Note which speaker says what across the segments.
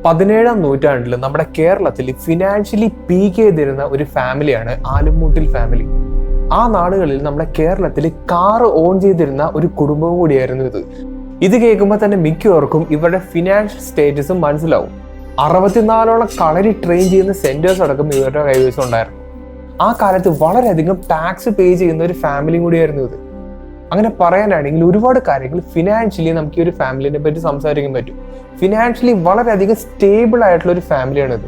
Speaker 1: 17ാം നൂറ്റാണ്ടിൽ നമ്മുടെ കേരളത്തിൽ ഫിനാൻഷ്യലി പീക്ക് ചെയ്തിരുന്ന ഒരു ഫാമിലിയാണ് ആലുംമൂട്ടിൽ ഫാമിലി. ആ നാടുകളിൽ നമ്മുടെ കേരളത്തിൽ കാറ് ഓൺ ചെയ്തിരുന്ന ഒരു കുടുംബം കൂടിയായിരുന്നു ഇത്. ഇത് കേൾക്കുമ്പോൾ തന്നെ മിക്കവർക്കും ഇവരുടെ ഫിനാൻഷ്യൽ സ്റ്റേറ്റസും മനസ്സിലാവും. 64ഓളം കളരി ട്രെയിൻ ചെയ്യുന്ന സെന്റേഴ്സ് അടക്കം ഇവരുടെ കൈവശം ഉണ്ടായിരുന്നു. ആ കാലത്ത് വളരെയധികം ടാക്സ് പേ ചെയ്യുന്ന ഒരു ഫാമിലി കൂടിയായിരുന്നു ഇത്. അങ്ങനെ പറയാനാണെങ്കിൽ ഒരുപാട് കാര്യങ്ങൾ ഫിനാൻഷ്യലി നമുക്ക് ഈ ഒരു ഫാമിലിനെ പറ്റി സംസാരിക്കാൻ പറ്റും. ഫിനാൻഷ്യലി വളരെയധികം സ്റ്റേബിൾ ആയിട്ടുള്ള ഒരു ഫാമിലിയാണിത്.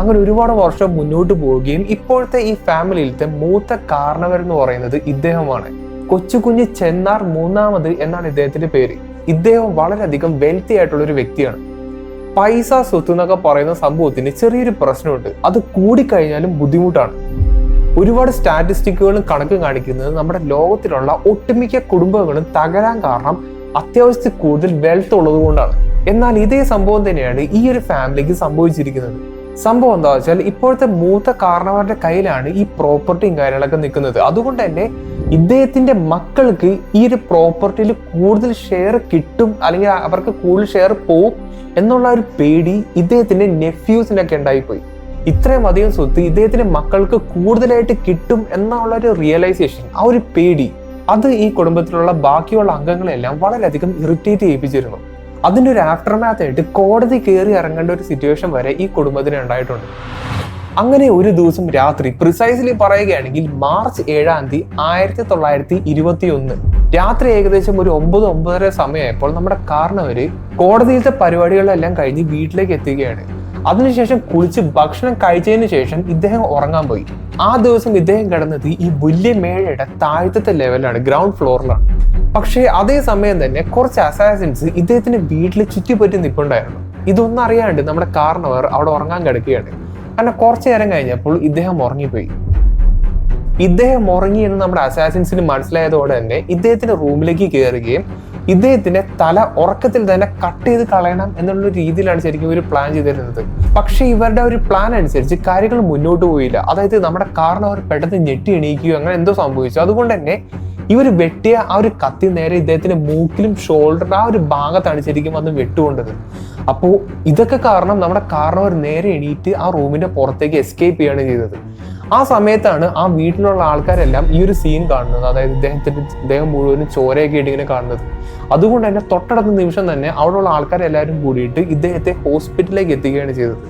Speaker 1: അങ്ങനെ ഒരുപാട് വർഷം മുന്നോട്ട് പോവുകയും ഇപ്പോഴത്തെ ഈ ഫാമിലിയിലത്തെ മൂത്ത കാരണവർ എന്ന് പറയുന്നത് ഇദ്ദേഹമാണ്. കൊച്ചുകുഞ്ഞ് ചെന്നാർ മൂന്നാമത് എന്നാണ് ഇദ്ദേഹത്തിന്റെ പേര്. ഇദ്ദേഹം വളരെയധികം വെൽത്തി ആയിട്ടുള്ള ഒരു വ്യക്തിയാണ്. പൈസ സ്വത്ത് എന്നൊക്കെ പറയുന്ന സംഭവത്തിന് ചെറിയൊരു പ്രശ്നമുണ്ട്. അത് കൂടിക്കഴിഞ്ഞാലും ബുദ്ധിമുട്ടാണ്. ഒരുപാട് സ്റ്റാറ്റിസ്റ്റിക്കുകളും കണക്ക് കാണിക്കുന്നത് നമ്മുടെ ലോകത്തിലുള്ള ഒട്ടുമിക്ക കുടുംബങ്ങളും തകരാൻ കാരണം അത്യാവശ്യത്തിൽ കൂടുതൽ വെൽത്ത് ഉള്ളത് കൊണ്ടാണ്. എന്നാൽ ഇതേ സംഭവം തന്നെയാണ് ഈ ഒരു ഫാമിലിക്ക് സംഭവിച്ചിരിക്കുന്നത്. സംഭവം എന്താ വെച്ചാൽ ഇപ്പോഴത്തെ മൂത്ത കാരണവരുടെ കയ്യിലാണ് ഈ പ്രോപ്പർട്ടിയും കാര്യങ്ങളൊക്കെ നിൽക്കുന്നത്. അതുകൊണ്ട് തന്നെ ഇദ്ദേഹത്തിന്റെ മക്കൾക്ക് ഈ ഒരു പ്രോപ്പർട്ടിയിൽ കൂടുതൽ ഷെയർ കിട്ടും, അല്ലെങ്കിൽ അവർക്ക് കൂടുതൽ ഷെയർ പോവും എന്നുള്ള ഒരു പേടി ഇദ്ദേഹത്തിന്റെ നെഫ്യൂസിനൊക്കെ ഉണ്ടായിപ്പോയി. ഇത്രയും അധികം സ്വത്ത് ഇദ്ദേഹത്തിന്റെ മക്കൾക്ക് കൂടുതലായിട്ട് കിട്ടും എന്നുള്ള ഒരു റിയലൈസേഷൻ, ആ ഒരു പേടി, അത് ഈ കുടുംബത്തിലുള്ള ബാക്കിയുള്ള അംഗങ്ങളെല്ലാം വളരെയധികം ഇറിറ്റേറ്റ് ചെയ്യിപ്പിച്ചിരുന്നു. അതിന്റെ ഒരു ആഫ്റ്റർമാത്ത് ആയിട്ട് കോടതി കയറി ഇറങ്ങേണ്ട ഒരു സിറ്റുവേഷൻ വരെ ഈ കുടുംബത്തിന് ഉണ്ടായിട്ടുണ്ട്. അങ്ങനെ ഒരു ദിവസം രാത്രി, പ്രിസൈസ്ലി പറയുകയാണെങ്കിൽ മാർച്ച് 7-ാം തീയതി 1921 രാത്രി ഏകദേശം ഒരു 9-9:30 സമയമായപ്പോൾ നമ്മുടെ കാരണവര് കോടതിയിലത്തെ പരിപാടികളെല്ലാം കഴിഞ്ഞ് വീട്ടിലേക്ക് എത്തുകയാണ്. അതിനുശേഷം കുളിച്ച് ഭക്ഷണം കഴിച്ചതിന് ശേഷം ഇദ്ദേഹം ഉറങ്ങാൻ പോയി. ആ ദിവസം ഇദ്ദേഹം കിടന്നത് ഈ വലിയ മേഴയുടെ താഴത്തെ ലെവലാണ്, ഗ്രൗണ്ട് ഫ്ലോറിലാണ്. പക്ഷേ അതേ സമയം തന്നെ കുറച്ച് അസാസിൻസ് ഇദ്ദേഹത്തിന്റെ വീട്ടിൽ ചുറ്റിപ്പറ്റി നിൽപ്പുണ്ടായിരുന്നു. ഇതൊന്നും അറിയാണ്ട് നമ്മുടെ കാരണവർ അവിടെ ഉറങ്ങാൻ കിടക്കുകയാണ്. കാരണം കുറച്ചു നേരം കഴിഞ്ഞപ്പോൾ ഇദ്ദേഹം ഉറങ്ങിപ്പോയി. ഇദ്ദേഹം ഉറങ്ങി എന്ന് നമ്മുടെ അസാസിൻസിന് മനസ്സിലായതോടെ തന്നെ ഇദ്ദേഹത്തിന്റെ റൂമിലേക്ക് കയറുകയും ഇദ്ദേഹത്തിന്റെ തല ഉറക്കത്തിൽ തന്നെ കട്ട് ചെയ്ത് കളയണം എന്നുള്ള രീതിയിലാണ് ശരിക്കും ഇവർ പ്ലാൻ ചെയ്തിരുന്നത്. പക്ഷെ ഇവരുടെ ഒരു പ്ലാൻ അനുസരിച്ച് കാര്യങ്ങൾ മുന്നോട്ട് പോയില്ല. അതായത് നമ്മുടെ കാരണവർ പെട്ടെന്ന് ഞെട്ടി എണീക്കുകയോ അങ്ങനെ എന്തോ സംഭവിച്ചു. അതുകൊണ്ട് തന്നെ ഇവർ വെട്ടിയ ആ ഒരു കത്തി നേരെ ഇദ്ദേഹത്തിന്റെ മൂക്കിലും ഷോൾഡറിലും ആ ഒരു ഭാഗത്താണ് ശരിക്കും വന്ന് വെട്ടുകൊണ്ടത്. അപ്പോൾ ഇതൊക്കെ കാരണം നമ്മുടെ കാരണവർ നേരെ എണീറ്റ് ആ റൂമിന്റെ പുറത്തേക്ക് എസ്കേപ്പ് ചെയ്യാണ് ചെയ്തത്. ആ സമയത്താണ് ആ വീട്ടിലുള്ള ആൾക്കാരെല്ലാം ഈ ഒരു സീൻ കാണുന്നത്. അതായത് ഇദ്ദേഹം മുഴുവനും ചോരയൊക്കെ ഇട്ട് ഇങ്ങനെ കാണുന്നത്. അതുകൊണ്ട് തന്നെ തൊട്ടടുത്ത നിമിഷം തന്നെ അവിടെയുള്ള ആൾക്കാരെല്ലാവരും കൂടിയിട്ട് ഇദ്ദേഹത്തെ ഹോസ്പിറ്റലിലേക്ക് എത്തിക്കുകയാണ് ചെയ്തത്.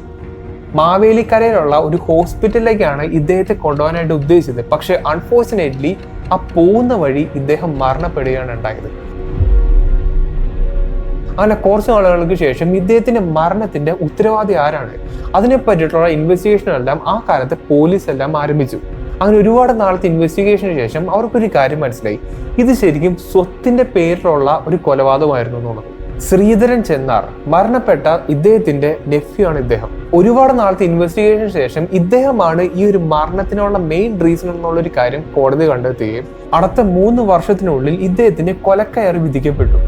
Speaker 1: മാവേലിക്കരയിലുള്ള ഒരു ഹോസ്പിറ്റലിലേക്കാണ് ഇദ്ദേഹത്തെ കൊണ്ടുപോകാനായിട്ട് ഉദ്ദേശിച്ചത്. പക്ഷെ അൺഫോർച്ചുനേറ്റ്ലി ആ പോകുന്ന വഴി ഇദ്ദേഹം മരണപ്പെടുകയാണ് ഉണ്ടായത്. അങ്ങനെ കുറച്ച് നാളുകൾക്ക് ശേഷം ഇദ്ദേഹത്തിന്റെ മരണത്തിന്റെ ഉത്തരവാദി ആരാണ്, അതിനെ പറ്റിയിട്ടുള്ള ഇൻവെസ്റ്റിഗേഷൻ എല്ലാം ആ കാലത്ത് പോലീസ് എല്ലാം ആരംഭിച്ചു. അങ്ങനെ ഒരുപാട് നാളത്തെ ഇൻവെസ്റ്റിഗേഷന് ശേഷം അവർക്കൊരു കാര്യം മനസ്സിലായി, ഇത് ശരിക്കും സ്വത്തിന്റെ പേരിലുള്ള ഒരു കൊലപാതകമായിരുന്നു എന്നുള്ളത്. ശ്രീധരൻ ചെന്നാർ മരണപ്പെട്ട ഇദ്ദേഹത്തിന്റെ നെഫ്യൂ ആണ് ഇദ്ദേഹം. ഒരുപാട് നാളത്തെ ഇൻവെസ്റ്റിഗേഷന് ശേഷം ഇദ്ദേഹമാണ് ഈ ഒരു മരണത്തിനുള്ള മെയിൻ റീസൺ എന്നുള്ള ഒരു കാര്യം കോടതി കണ്ടെത്തുകയും അടുത്ത 3 വർഷത്തിനുള്ളിൽ ഇദ്ദേഹത്തിന് കൊലക്കയറി വിധിക്കപ്പെട്ടു.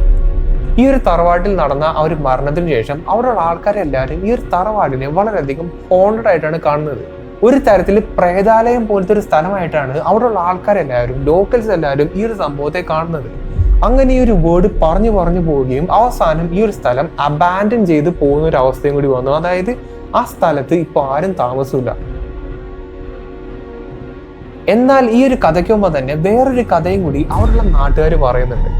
Speaker 1: ഈ ഒരു തറവാട്ടിൽ നടന്ന ആ ഒരു മരണത്തിന് ശേഷം അവിടെയുള്ള ആൾക്കാരെല്ലാവരും ഈ ഒരു തറവാടിനെ വളരെയധികം ഹോണ്ടഡ് ആയിട്ടാണ് കാണുന്നത്. ഒരു തരത്തിൽ പ്രേതാലയം പോലത്തെ ഒരു സ്ഥലമായിട്ടാണ് അവിടെയുള്ള ആൾക്കാരെല്ലാവരും, ലോക്കൽസ് എല്ലാവരും ഈ ഒരു സംഭവത്തെ കാണുന്നത്. അങ്ങനെ ഈ ഒരു വേർഡ് പറഞ്ഞു പോവുകയും അവസാനം ഈ ഒരു സ്ഥലം അബാൻഡൻ ചെയ്ത് പോകുന്ന ഒരു അവസ്ഥയും കൂടി വന്നു. അതായത് ആ സ്ഥലത്ത് ഇപ്പൊ ആരും താമസമില്ല. എന്നാൽ ഈ ഒരു കഥയ്ക്കൊപ്പം തന്നെ വേറൊരു കഥയും കൂടി അവിടെയുള്ള നാട്ടുകാർ പറയുന്നുണ്ട്.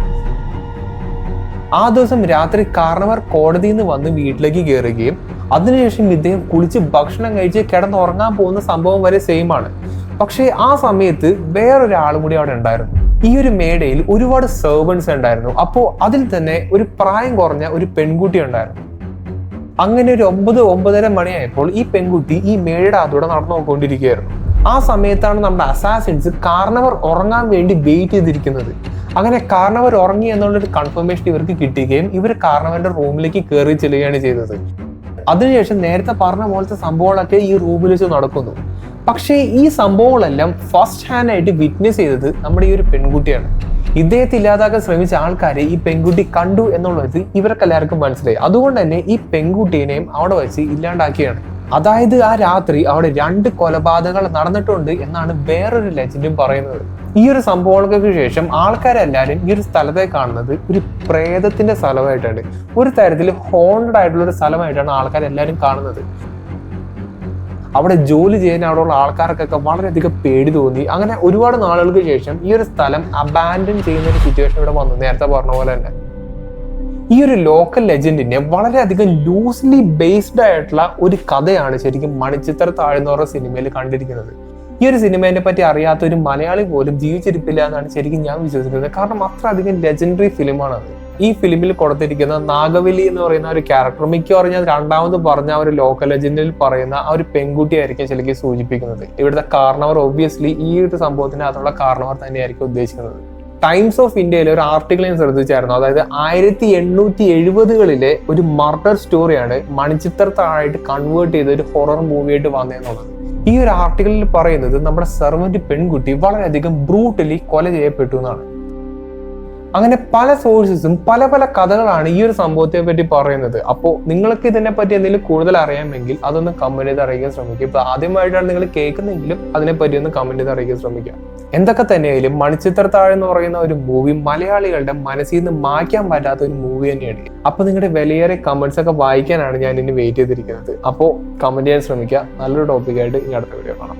Speaker 1: ആ ദിവസം രാത്രി കാരണവർ കോടതിയിൽ നിന്ന് വന്ന് വീട്ടിലേക്ക് കയറുകയും അതിനുശേഷം ഇദ്ദേഹം കുളിച്ച് ഭക്ഷണം കഴിച്ച് കിടന്നുറങ്ങാൻ പോകുന്ന സംഭവം വരെ സെയിം ആണ്. പക്ഷേ ആ സമയത്ത് വേറൊരാളും കൂടി അവിടെ ഉണ്ടായിരുന്നു. ഈ ഒരു മേടയിൽ ഒരുപാട് സെർവൻസ് ഉണ്ടായിരുന്നു. അപ്പോൾ അതിൽ തന്നെ ഒരു പ്രായം കുറഞ്ഞ ഒരു പെൺകുട്ടി ഉണ്ടായിരുന്നു. അങ്ങനെ ഒരു 9-9:30 മണിയായപ്പോൾ ഈ പെൺകുട്ടി ഈ മേടയുടെ അതോടെ നടന്നു നോക്കിക്കൊണ്ടിരിക്കുകയായിരുന്നു. ആ സമയത്താണ് നമ്മുടെ അസാസിൻസ് കാരണവർ ഉറങ്ങാൻ വേണ്ടി വെയിറ്റ് ചെയ്തിരിക്കുന്നത്. അങ്ങനെ കാരണവർ ഉറങ്ങി എന്നുള്ളൊരു കൺഫർമേഷൻ ഇവർക്ക് കിട്ടുകയും ഇവർ കാരണവരുടെ റൂമിലേക്ക് കയറി ചെല്ലുകയാണ് ചെയ്തത്. അതിനുശേഷം നേരത്തെ പറഞ്ഞ പോലത്തെ സംഭവങ്ങളൊക്കെ ഈ റൂമിൽ വെച്ച് നടക്കുന്നു. പക്ഷേ ഈ സംഭവങ്ങളെല്ലാം ഫസ്റ്റ് ഹാൻഡ് ആയിട്ട് വിറ്റ്നസ് ചെയ്തത് നമ്മുടെ ഈ ഒരു പെൺകുട്ടിയാണ്. ഇദ്ദേഹത്തെ ഇല്ലാതാക്കാൻ ശ്രമിച്ച ആൾക്കാരെ ഈ പെൺകുട്ടി കണ്ടു എന്നുള്ളത് ഇവർക്കെല്ലാവർക്കും മനസ്സിലായി. അതുകൊണ്ട് തന്നെ ഈ പെൺകുട്ടീനെയും അവിടെ വെച്ച് ഇല്ലാണ്ടാക്കിയാണ്. അതായത് ആ രാത്രി അവിടെ 2 കൊലപാതകങ്ങൾ നടന്നിട്ടുണ്ട് എന്നാണ് വേറൊരു ലെജൻഡും പറയുന്നത്. ഈ ഒരു സംഭവങ്ങൾക്ക് ശേഷം ആൾക്കാരെല്ലാവരും ഈ ഒരു സ്ഥലത്തെ കാണുന്നത് ഒരു പ്രേതത്തിന്റെ സ്ഥലമായിട്ടാണ്, ഒരു തരത്തിൽ ഹോണ്ടഡ് ആയിട്ടുള്ള ഒരു സ്ഥലമായിട്ടാണ് ആൾക്കാരെല്ലാവരും കാണുന്നത്. അവിടെ ജോലി ചെയ്യാൻ അവിടെയുള്ള ആൾക്കാർക്കൊക്കെ വളരെയധികം പേടി തോന്നി. അങ്ങനെ ഒരുപാട് നാളുകൾക്ക് ശേഷം ഈ ഒരു സ്ഥലം അബാൻഡൻ ചെയ്യുന്ന ഒരു സിറ്റുവേഷൻ ഇവിടെ വന്നു. നേരത്തെ പറഞ്ഞ പോലെ തന്നെ ഈ ഒരു ലോക്കൽ ലെജൻഡിനെ വളരെയധികം ലൂസ്ലി ബേസ്ഡ് ആയിട്ടുള്ള ഒരു കഥയാണ് ശരിക്കും മണിച്ചിത്ര താഴ് എന്ന് പറഞ്ഞ സിനിമയിൽ കണ്ടിരിക്കുന്നത്. ഈ ഒരു സിനിമയെ പറ്റി അറിയാത്ത ഒരു മലയാളി പോലും ജീവിച്ചിരിപ്പില്ല എന്നാണ് ശരിക്കും ഞാൻ വിശ്വസിക്കുന്നത്. കാരണം അത്ര അധികം ലെജൻഡറി ഫിലിമാണ് അത്. ഈ ഫിലിമിൽ കൊടുത്തിരിക്കുന്ന നാഗവലി എന്ന് പറയുന്ന ഒരു ക്യാരക്ടർ മിക്കവാറും ഞാൻ രണ്ടാമത് പറഞ്ഞ ആ ഒരു ലോക്കൽ ലെജൻഡിൽ പറയുന്ന ആ ഒരു പെൺകുട്ടിയായിരിക്കും ശരിക്കും സൂചിപ്പിക്കുന്നത്. ഇവിടുത്തെ കാരണവർ ഒബ്വിയസ്ലി ഈ ഒരു സംഭവത്തിനകത്തുള്ള കാരണവർ തന്നെയായിരിക്കും ഉദ്ദേശിക്കുന്നത്. ടൈംസ് ഓഫ് ഇന്ത്യയിലെ ഒരു ആർട്ടിക്കിൾ ഞാൻ ശ്രദ്ധിച്ചായിരുന്നു. അതായത് 1870കളിലെ ഒരു മർഡർ സ്റ്റോറിയാണ് മണിച്ചിത്ര താഴായിട്ട് കൺവേർട്ട് ചെയ്ത് ഒരു ഹൊറർ മൂവിയായിട്ട് വന്നതെന്നുള്ളത്. ഈ ഒരു ആർട്ടിക്കിളിൽ പറയുന്നത് നമ്മുടെ സെർവന്റ് പെൺകുട്ടി വളരെയധികം ബ്രൂട്ടലി കൊല ചെയ്യപ്പെട്ടു എന്നാണ്. അങ്ങനെ പല സോഴ്സസും പല പല കഥകളാണ് ഈ ഒരു സംഭവത്തെ പറ്റി പറയുന്നത്. അപ്പോൾ നിങ്ങൾക്ക് ഇതിനെ പറ്റി എന്തെങ്കിലും കൂടുതൽ അറിയാമെങ്കിൽ അതൊന്ന് കമന്റ് ചെയ്ത് അറിയിക്കാൻ ശ്രമിക്കുക. ഇപ്പൊ ആദ്യമായിട്ടാണ് നിങ്ങൾ കേൾക്കുന്നെങ്കിലും അതിനെപ്പറ്റി ഒന്ന് കമന്റ് ചെയ്ത് അറിയിക്കാൻ ശ്രമിക്കുക. എന്തൊക്കെ തന്നെയായാലും മണിച്ചിത്ര താഴ് എന്ന് പറയുന്ന ഒരു മൂവി മലയാളികളുടെ മനസ്സിൽ നിന്ന് മായ്ക്കാൻ പറ്റാത്ത ഒരു മൂവി തന്നെയാണ്. അപ്പൊ നിങ്ങളുടെ വിലയേറെ കമന്റ്സ് ഒക്കെ വായിക്കാനാണ് ഞാൻ ഇനി വെയിറ്റ് ചെയ്തിരിക്കുന്നത്. അപ്പോൾ കമന്റ് ചെയ്യാൻ ശ്രമിക്കുക. നല്ലൊരു ടോപ്പിക്കായിട്ട് ഇനി അടുത്ത വീഡിയോ കാണാം.